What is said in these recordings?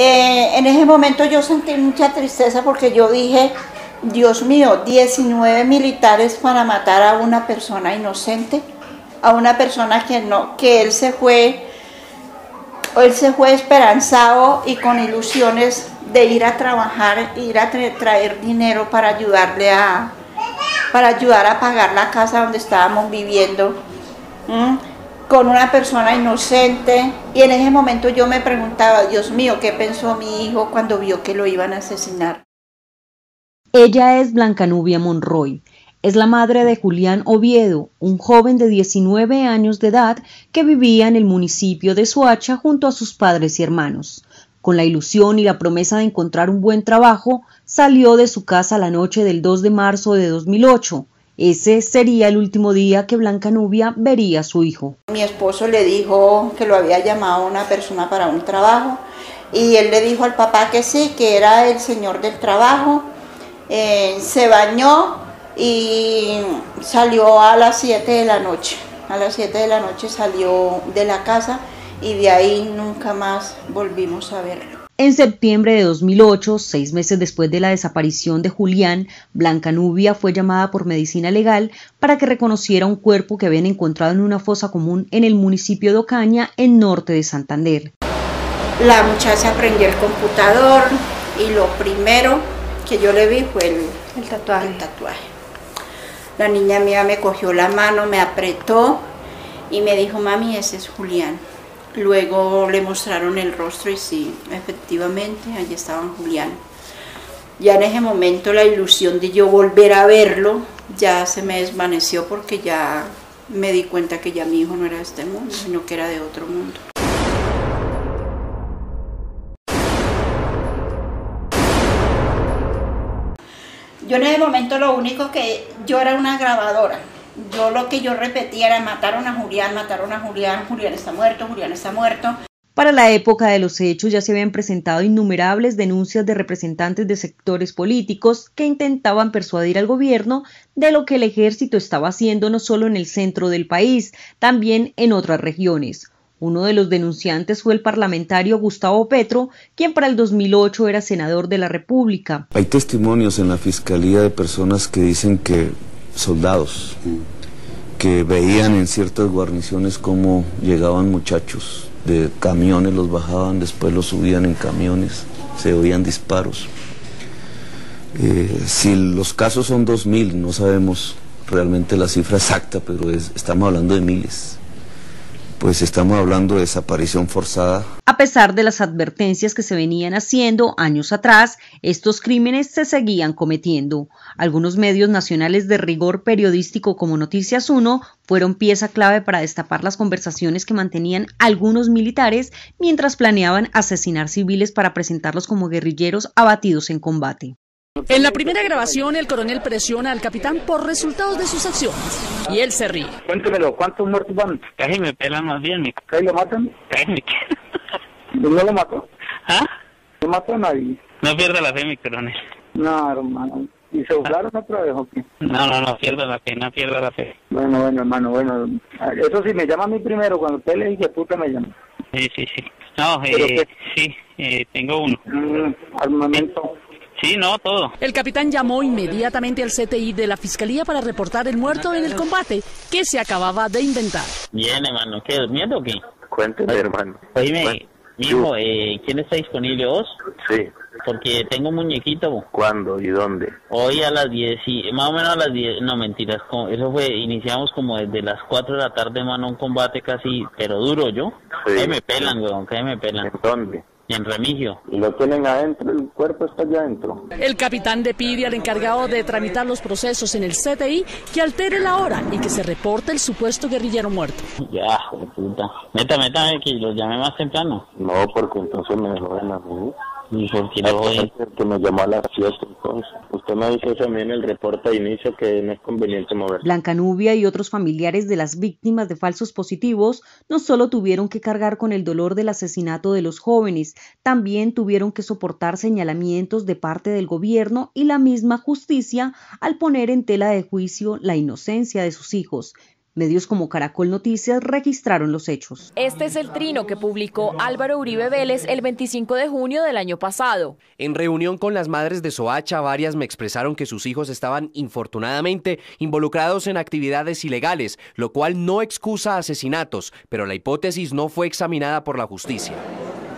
En ese momento yo sentí mucha tristeza porque yo dije, Dios mío, 19 militares para matar a una persona inocente, a una persona que él se fue esperanzado y con ilusiones de ir a trabajar, ir a traer dinero para ayudar a pagar la casa donde estábamos viviendo, con una persona inocente. Y en ese momento yo me preguntaba, Dios mío, ¿qué pensó mi hijo cuando vio que lo iban a asesinar? Ella es Blanca Nubia Monroy. Es la madre de Julián Oviedo, un joven de 19 años de edad que vivía en el municipio de Soacha junto a sus padres y hermanos. Con la ilusión y la promesa de encontrar un buen trabajo, salió de su casa la noche del 2 de marzo de 2008. Ese sería el último día que Blanca Nubia vería a su hijo. Mi esposo le dijo que lo había llamado una persona para un trabajo y él le dijo al papá que sí, que era el señor del trabajo. Se bañó y salió a las 7 de la noche. A las 7 de la noche salió de la casa y de ahí nunca más volvimos a verlo. En septiembre de 2008, 6 meses después de la desaparición de Julián, Blanca Nubia fue llamada por Medicina Legal para que reconociera un cuerpo que habían encontrado en una fosa común en el municipio de Ocaña, en norte de Santander. La muchacha prendió el computador y lo primero que yo le vi fue el tatuaje. La niña mía me cogió la mano, me apretó y me dijo, mami, ese es Julián. Luego le mostraron el rostro y sí, efectivamente, allí estaba Julián. Ya en ese momento la ilusión de yo volver a verlo ya se me desvaneció porque ya me di cuenta que ya mi hijo no era de este mundo, sino que era de otro mundo. Yo en ese momento lo único que yo era una grabadora. Yo lo que yo repetía era mataron a Julián, Julián está muerto, Julián está muerto. Para la época de los hechos ya se habían presentado innumerables denuncias de representantes de sectores políticos que intentaban persuadir al gobierno de lo que el ejército estaba haciendo no solo en el centro del país, también en otras regiones. Uno de los denunciantes fue el parlamentario Gustavo Petro, quien para el 2008 era senador de la República. Hay testimonios en la fiscalía de personas que dicen que soldados que veían en ciertas guarniciones cómo llegaban muchachos de camiones, los bajaban, después los subían en camiones, se oían disparos. Si los casos son 2000, no sabemos realmente la cifra exacta, pero estamos hablando de miles. Pues estamos hablando de desaparición forzada. A pesar de las advertencias que se venían haciendo años atrás, estos crímenes se seguían cometiendo. Algunos medios nacionales de rigor periodístico como Noticias 1 fueron pieza clave para destapar las conversaciones que mantenían algunos militares mientras planeaban asesinar civiles para presentarlos como guerrilleros abatidos en combate. En la primera grabación, el coronel presiona al capitán por resultados de sus acciones. Y él se ríe. Cuéntemelo, ¿cuántos muertos van? Casi me pelan más bien, mi... ¿Ahí lo matan? Casi. ¿No lo mató? ¿Ah? ¿No mató a nadie? No pierda la fe, mi coronel. No, hermano. ¿Y se burlaron otra vez o qué? No pierda la fe, no pierda la fe. Bueno, hermano, bueno. Eso sí, me llama a mí primero, cuando usted le dice puta me llama. Sí. No, sí, tengo uno. Armamento. Sí, no, todo. El capitán llamó inmediatamente al CTI de la Fiscalía para reportar el muerto en el combate que se acababa de inventar. Bien, hermano, ¿qué? ¿Durmiendo o qué? Cuénteme, hermano. Oíme, mijo, ¿quién está disponible, vos? Sí. Porque tengo un muñequito. ¿Cuándo y dónde? Hoy a las 10, más o menos a las 10, no mentiras, eso fue, iniciamos como desde las 4 de la tarde, mano, un combate casi, pero duro yo. Sí. Ahí me pelan, weón, que me pelan. ¿En dónde? En Remigio. ¿Y lo tienen adentro? ¿El cuerpo está allá adentro? El capitán le pide al encargado de tramitar los procesos en el CTI que altere la hora y que se reporte el supuesto guerrillero muerto. Ya, puta. Métame que los llamé más temprano. No, porque entonces me joden a mí. ¿Y por qué lo joden? Que me llamó a las 7 entonces. Usted me dice también en el reporte de inicio que no es conveniente mover. Blanca Nubia y otros familiares de las víctimas de falsos positivos no solo tuvieron que cargar con el dolor del asesinato de los jóvenes, también tuvieron que soportar señalamientos de parte del gobierno y la misma justicia al poner en tela de juicio la inocencia de sus hijos. Medios como Caracol Noticias registraron los hechos. Este es el trino que publicó Álvaro Uribe Vélez el 25 de junio del año pasado. En reunión con las madres de Soacha, varias me expresaron que sus hijos estaban infortunadamente involucrados en actividades ilegales, lo cual no excusa asesinatos, pero la hipótesis no fue examinada por la justicia.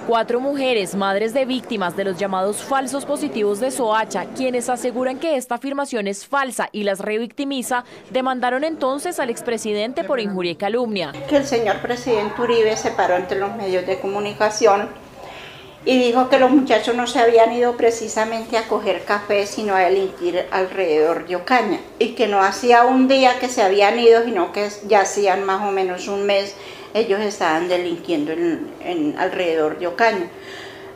4 mujeres, madres de víctimas de los llamados falsos positivos de Soacha, quienes aseguran que esta afirmación es falsa y las revictimiza, demandaron entonces al expresidente por injuria y calumnia. Que el señor presidente Uribe se paró ante los medios de comunicación y dijo que los muchachos no se habían ido precisamente a coger café, sino a delinquir alrededor de Ocaña, y que no hacía un día que se habían ido, sino que ya hacían más o menos un mes ellos estaban delinquiendo en alrededor de Ocaña.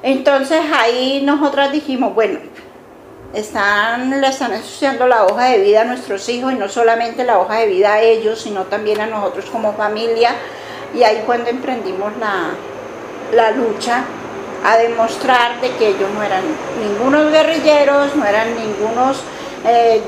Entonces ahí nosotras dijimos, bueno, le están ensuciando la hoja de vida a nuestros hijos, y no solamente la hoja de vida a ellos, sino también a nosotros como familia, y ahí cuando emprendimos la lucha a demostrar de que ellos no eran ningunos guerrilleros, no eran ningunos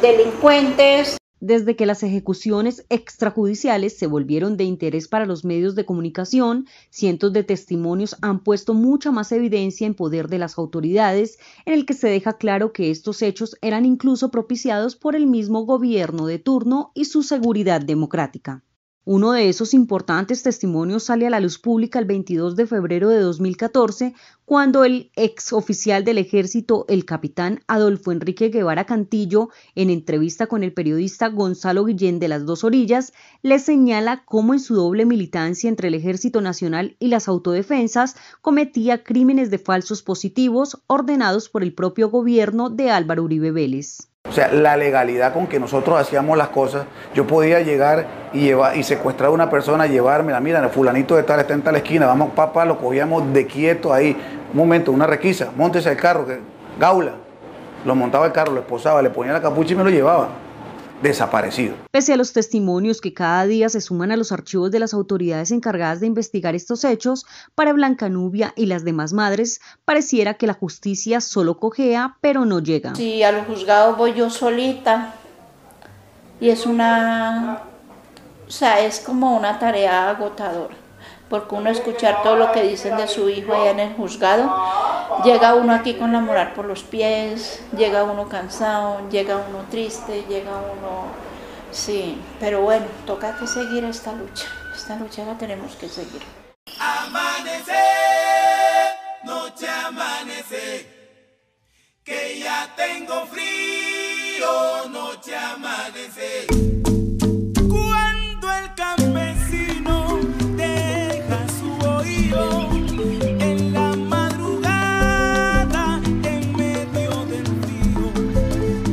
delincuentes. Desde que las ejecuciones extrajudiciales se volvieron de interés para los medios de comunicación, cientos de testimonios han puesto mucha más evidencia en poder de las autoridades, en el que se deja claro que estos hechos eran incluso propiciados por el mismo gobierno de turno y su seguridad democrática. Uno de esos importantes testimonios sale a la luz pública el 22 de febrero de 2014, cuando el ex oficial del ejército, el capitán Adolfo Enrique Guevara Cantillo, en entrevista con el periodista Gonzalo Guillén de Las Dos Orillas, le señala cómo en su doble militancia entre el Ejército Nacional y las autodefensas cometía crímenes de falsos positivos ordenados por el propio gobierno de Álvaro Uribe Vélez. O sea, la legalidad con que nosotros hacíamos las cosas, yo podía llegar y secuestrar a una persona, llevármela, mira, el fulanito de tal está en tal esquina, vamos papá, lo cogíamos de quieto ahí, un momento, una requisa, móntese al carro, gaula, lo montaba el carro, lo esposaba, le ponía la capucha y me lo llevaba. Desaparecido. Pese a los testimonios que cada día se suman a los archivos de las autoridades encargadas de investigar estos hechos, para Blanca Nubia y las demás madres, pareciera que la justicia solo cojea, pero no llega. Sí, a los juzgados voy yo solita, y es como una tarea agotadora, porque uno escuchar todo lo que dicen de su hijo allá en el juzgado, llega uno aquí con la moral por los pies, llega uno cansado, llega uno triste, llega uno... Sí, pero bueno, toca que seguir esta lucha la tenemos que seguir. Amanece, noche amanece, que ya tengo frío, noche amanece. Cuando el campesino deja su oído en la madrugada, en medio del frío,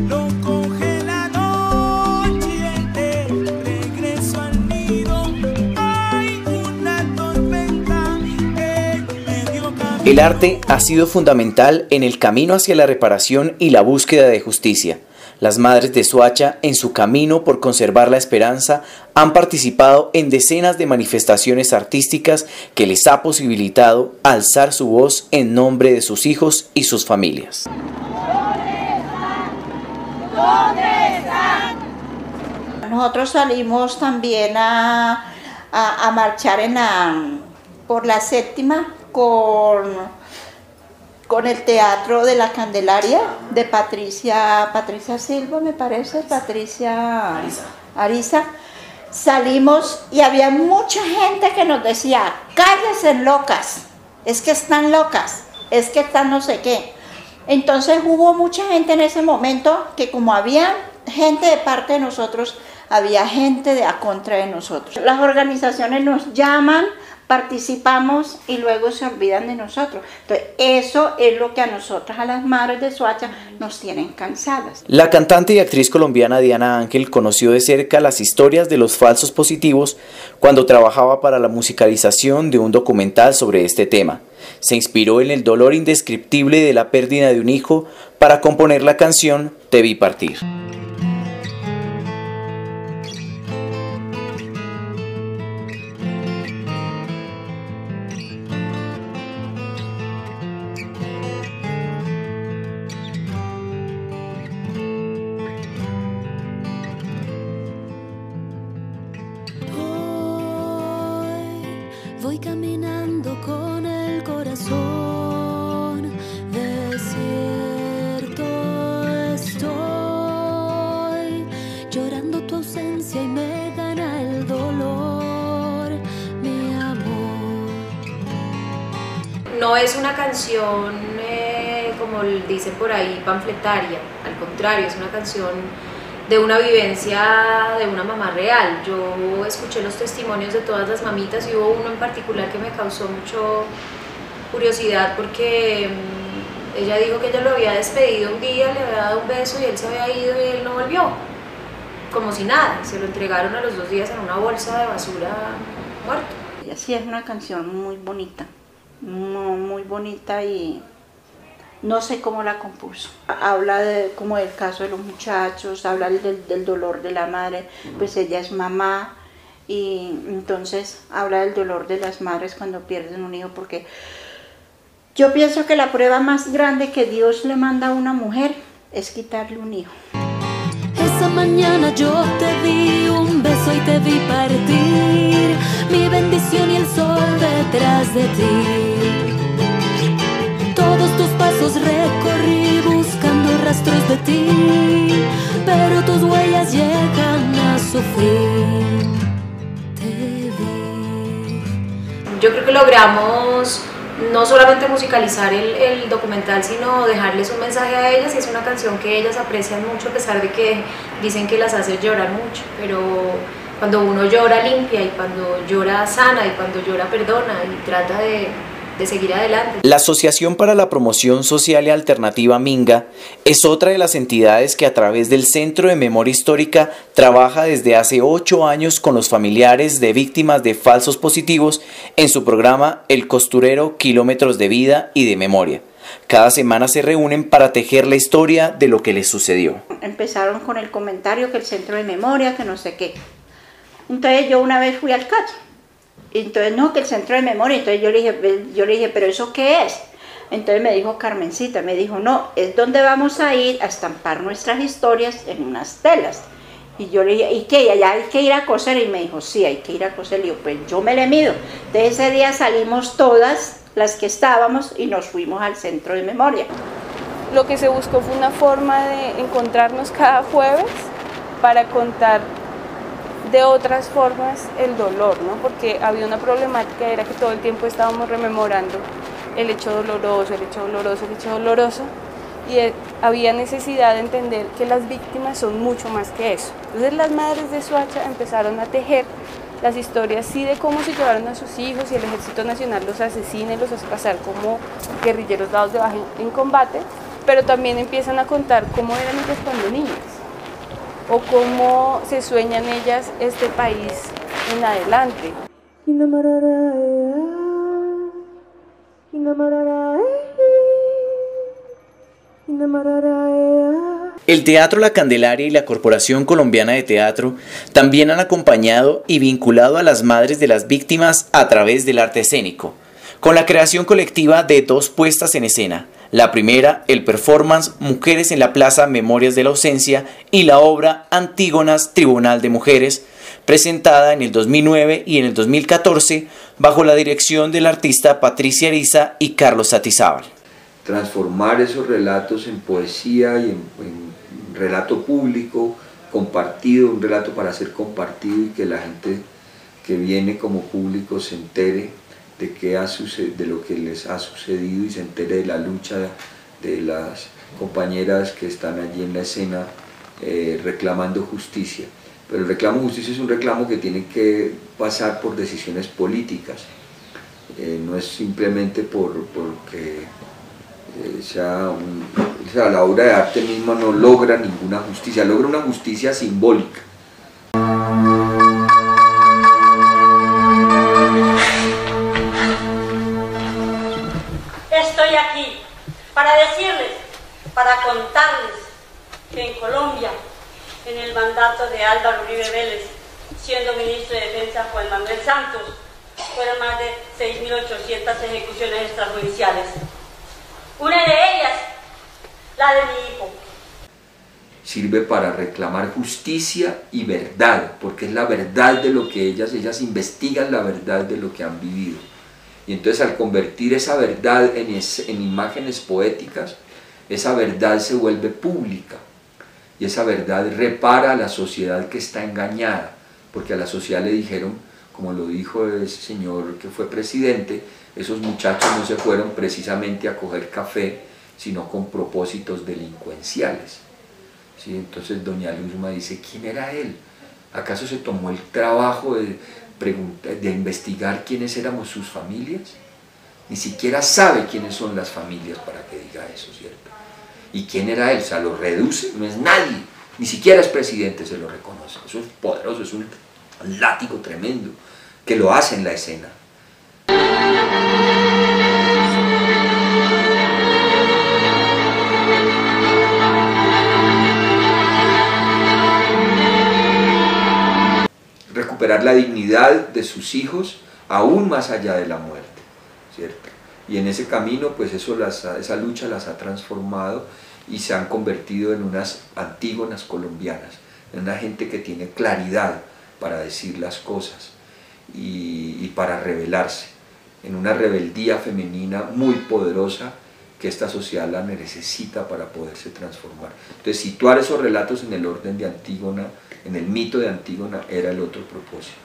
lo coge la noche de regreso al nido. Hay una tormenta en medio camino. El arte ha sido fundamental en el camino hacia la reparación y la búsqueda de justicia. Las madres de Soacha, en su camino por conservar la esperanza, han participado en decenas de manifestaciones artísticas que les ha posibilitado alzar su voz en nombre de sus hijos y sus familias. ¿Dónde están? Nosotros salimos también a marchar por la séptima con el Teatro de la Candelaria de Patricia Silva, me parece, Patricia Ariza. Salimos y había mucha gente que nos decía, cállense locas, es que están locas, es que están no sé qué. Entonces hubo mucha gente en ese momento que, como había gente de parte de nosotros, había gente de a contra de nosotros. Las organizaciones nos llaman, participamos y luego se olvidan de nosotros. Entonces eso es lo que a nosotras, a las madres de Soacha, nos tienen cansadas. La cantante y actriz colombiana Diana Ángel conoció de cerca las historias de los falsos positivos cuando trabajaba para la musicalización de un documental sobre este tema. Se inspiró en el dolor indescriptible de la pérdida de un hijo para componer la canción Te vi partir. es una canción, como dicen por ahí, panfletaria, al contrario, es una canción de una vivencia de una mamá real. Yo escuché los testimonios de todas las mamitas y hubo uno en particular que me causó mucho curiosidad porque ella dijo que ella lo había despedido un día, le había dado un beso y él se había ido y él no volvió, como si nada, se lo entregaron a los 2 días en una bolsa de basura muerto. Sí, es una canción muy bonita, muy bonita y no sé cómo la compuso. Habla como del caso de los muchachos, habla del dolor de la madre, pues ella es mamá y entonces habla del dolor de las madres cuando pierden un hijo, porque yo pienso que la prueba más grande que Dios le manda a una mujer es quitarle un hijo. Esa mañana yo te di un beso y te vi partir, mi bendición y el sol detrás de ti. Todos tus pasos recorrí buscando rastros de ti, pero tus huellas llegan a su fin. Te vi. Yo creo que logramos no solamente musicalizar el documental, sino dejarles un mensaje a ellas, y es una canción que ellas aprecian mucho, a pesar de que dicen que las hace llorar mucho, pero cuando uno llora limpia y cuando llora sana y cuando llora perdona y trata de seguir adelante. La Asociación para la Promoción Social y Alternativa Minga es otra de las entidades que a través del Centro de Memoria Histórica trabaja desde hace 8 años con los familiares de víctimas de falsos positivos en su programa El Costurero, Kilómetros de Vida y de Memoria. Cada semana se reúnen para tejer la historia de lo que les sucedió. Empezaron con el comentario que el Centro de Memoria, que no sé qué. Entonces yo una vez fui al CAT. Entonces, no, que el Centro de Memoria. Entonces yo le dije, ¿pero eso qué es? Entonces me dijo Carmencita, me dijo, no, es donde vamos a ir a estampar nuestras historias en unas telas. Y yo le dije, ¿y qué? ¿Allá hay que ir a coser? Y me dijo, sí, hay que ir a coser. Y yo, pues yo me le mido. Entonces ese día salimos todas las que estábamos y nos fuimos al Centro de Memoria. Lo que se buscó fue una forma de encontrarnos cada jueves para contar de otras formas el dolor, ¿no? Porque había una problemática, era que todo el tiempo estábamos rememorando el hecho doloroso, el hecho doloroso, el hecho doloroso, y había necesidad de entender que las víctimas son mucho más que eso. Entonces las madres de Soacha empezaron a tejer las historias, sí, de cómo se llevaron a sus hijos y el Ejército Nacional los asesina y los hace pasar como guerrilleros dados de baja en combate, pero también empiezan a contar cómo eran ellas cuando niñas, o cómo se sueñan ellas este país en adelante. El Teatro La Candelaria y la Corporación Colombiana de Teatro también han acompañado y vinculado a las madres de las víctimas a través del arte escénico, con la creación colectiva de 2 puestas en escena. La primera, el performance Mujeres en la Plaza Memorias de la Ausencia, y la obra Antígonas, Tribunal de Mujeres, presentada en el 2009 y en el 2014 bajo la dirección del artista Patricia Ariza y Carlos Satizábal. Transformar esos relatos en poesía y en relato público, compartido, un relato para ser compartido y que la gente que viene como público se entere de lo que les ha sucedido y se entere de la lucha de las compañeras que están allí en la escena reclamando justicia. Pero el reclamo de justicia es un reclamo que tiene que pasar por decisiones políticas, no es simplemente porque la obra de arte misma no logra ninguna justicia, logra una justicia simbólica. Estoy aquí para decirles, para contarles que en Colombia, en el mandato de Álvaro Uribe Vélez, siendo ministro de Defensa Juan Manuel Santos, fueron más de 6.800 ejecuciones extrajudiciales. Una de ellas, la de mi hijo. Sirve para reclamar justicia y verdad, porque es la verdad de lo que ellas investigan la verdad de lo que han vivido. Y entonces al convertir esa verdad en imágenes poéticas, esa verdad se vuelve pública. Y esa verdad repara a la sociedad que está engañada, porque a la sociedad le dijeron, como lo dijo ese señor que fue presidente, Esos muchachos no se fueron precisamente a coger café, sino con propósitos delincuenciales. ¿Sí? Entonces doña Luzma dice, ¿quién era él? ¿Acaso se tomó el trabajo de investigar quiénes éramos sus familias? Ni siquiera sabe quiénes son las familias para que diga eso, ¿cierto? ¿Y quién era él? O sea, lo reduce, no es nadie, ni siquiera es presidente, se lo reconoce. Eso es poderoso, es un látigo tremendo, que lo hace en la escena. Recuperar la dignidad de sus hijos aún más allá de la muerte, ¿cierto? Y en ese camino, pues esa lucha las ha transformado y se han convertido en unas Antígonas colombianas, en una gente que tiene claridad para decir las cosas y para rebelarse, en una rebeldía femenina muy poderosa que esta sociedad la necesita para poderse transformar. Entonces, situar esos relatos en el orden de Antígona, en el mito de Antígona, era el otro propósito.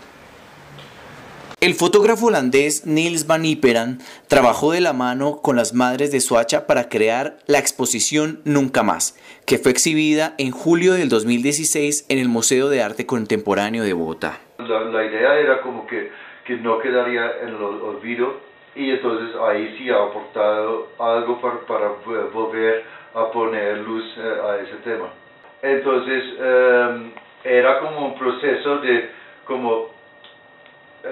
El fotógrafo holandés Niels van Iperen trabajó de la mano con las madres de Soacha para crear la exposición Nunca Más, que fue exhibida en julio del 2016 en el Museo de Arte Contemporáneo de Bogotá. La idea era como que no quedaría en el olvido, y entonces ahí sí ha aportado algo para volver a poner luz a ese tema. Entonces era como un proceso de como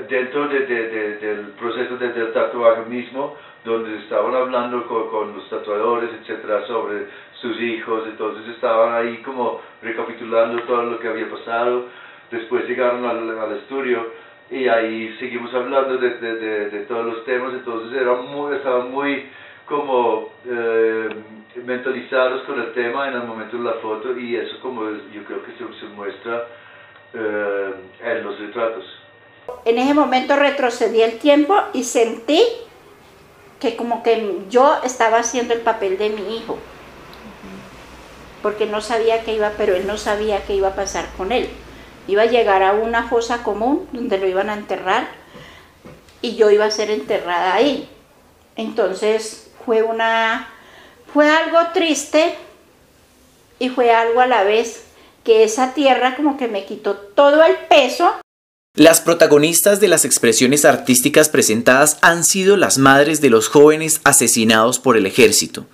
dentro del proceso del tatuaje mismo, donde estaban hablando con los tatuadores, etcétera, sobre sus hijos. Entonces estaban ahí como recapitulando todo lo que había pasado. Después llegaron al estudio y ahí seguimos hablando de todos los temas. Entonces estaban muy como mentalizados con el tema en el momento de la foto, y eso como yo creo que se muestra en los retratos. En ese momento retrocedí el tiempo y sentí que como que yo estaba haciendo el papel de mi hijo, porque no sabía qué iba, pero él no sabía qué iba a pasar con él. Iba a llegar a una fosa común donde lo iban a enterrar y yo iba a ser enterrada ahí. Entonces fue algo triste y fue algo a la vez que esa tierra como que me quitó todo el peso. Las protagonistas de las expresiones artísticas presentadas han sido las madres de los jóvenes asesinados por el ejército.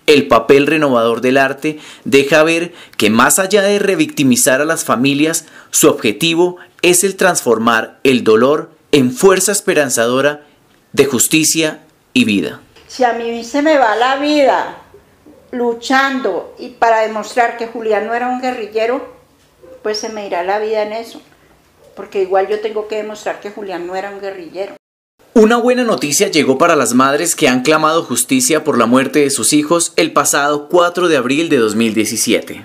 El papel renovador del arte deja ver que más allá de revictimizar a las familias, su objetivo es el transformar el dolor en fuerza esperanzadora de justicia y vida. Si a mí se me va la vida luchando y para demostrar que Julián no era un guerrillero, pues se me irá la vida en eso. Porque igual yo tengo que demostrar que Julián no era un guerrillero. Una buena noticia llegó para las madres que han clamado justicia por la muerte de sus hijos el pasado 4 de abril de 2017.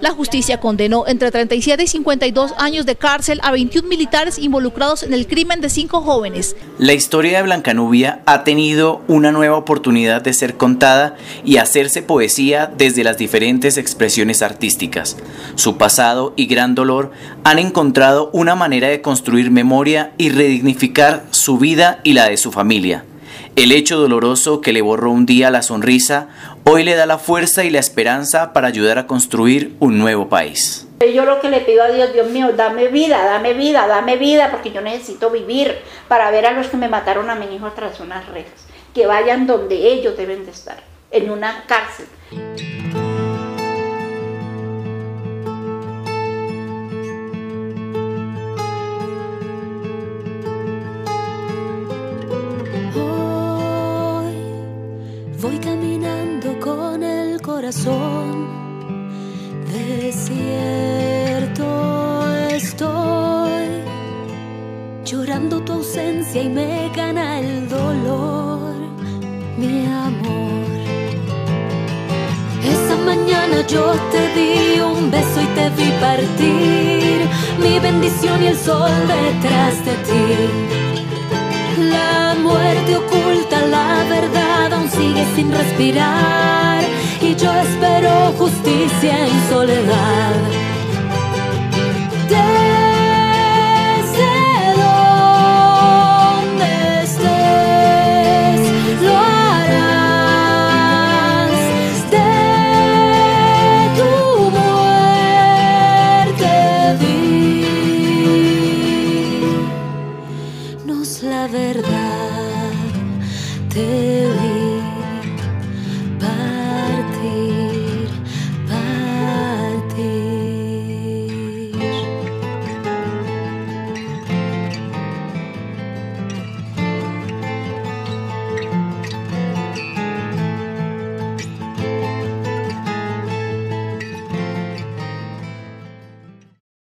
La justicia condenó entre 37 y 52 años de cárcel a 21 militares involucrados en el crimen de 5 jóvenes. La historia de Blancanubia ha tenido una nueva oportunidad de ser contada y hacerse poesía desde las diferentes expresiones artísticas. Su pasado y gran dolor han encontrado una manera de construir memoria y redignificar su vida y la de su familia. El hecho doloroso que le borró un día la sonrisa, hoy le da la fuerza y la esperanza para ayudar a construir un nuevo país. Yo lo que le pido a Dios, Dios mío, dame vida, dame vida, dame vida, porque yo necesito vivir para ver a los que me mataron a mi hijo tras unas rejas, que vayan donde ellos deben de estar, en una cárcel. Voy caminando con el corazón desierto, estoy llorando tu ausencia y me gana el dolor, mi amor. Esa mañana yo te di un beso y te vi partir, mi bendición y el sol detrás de ti. La muerte oculta la verdad, aún sigue sin respirar, y yo espero justicia en soledad. Desde donde estés, la verdad. Te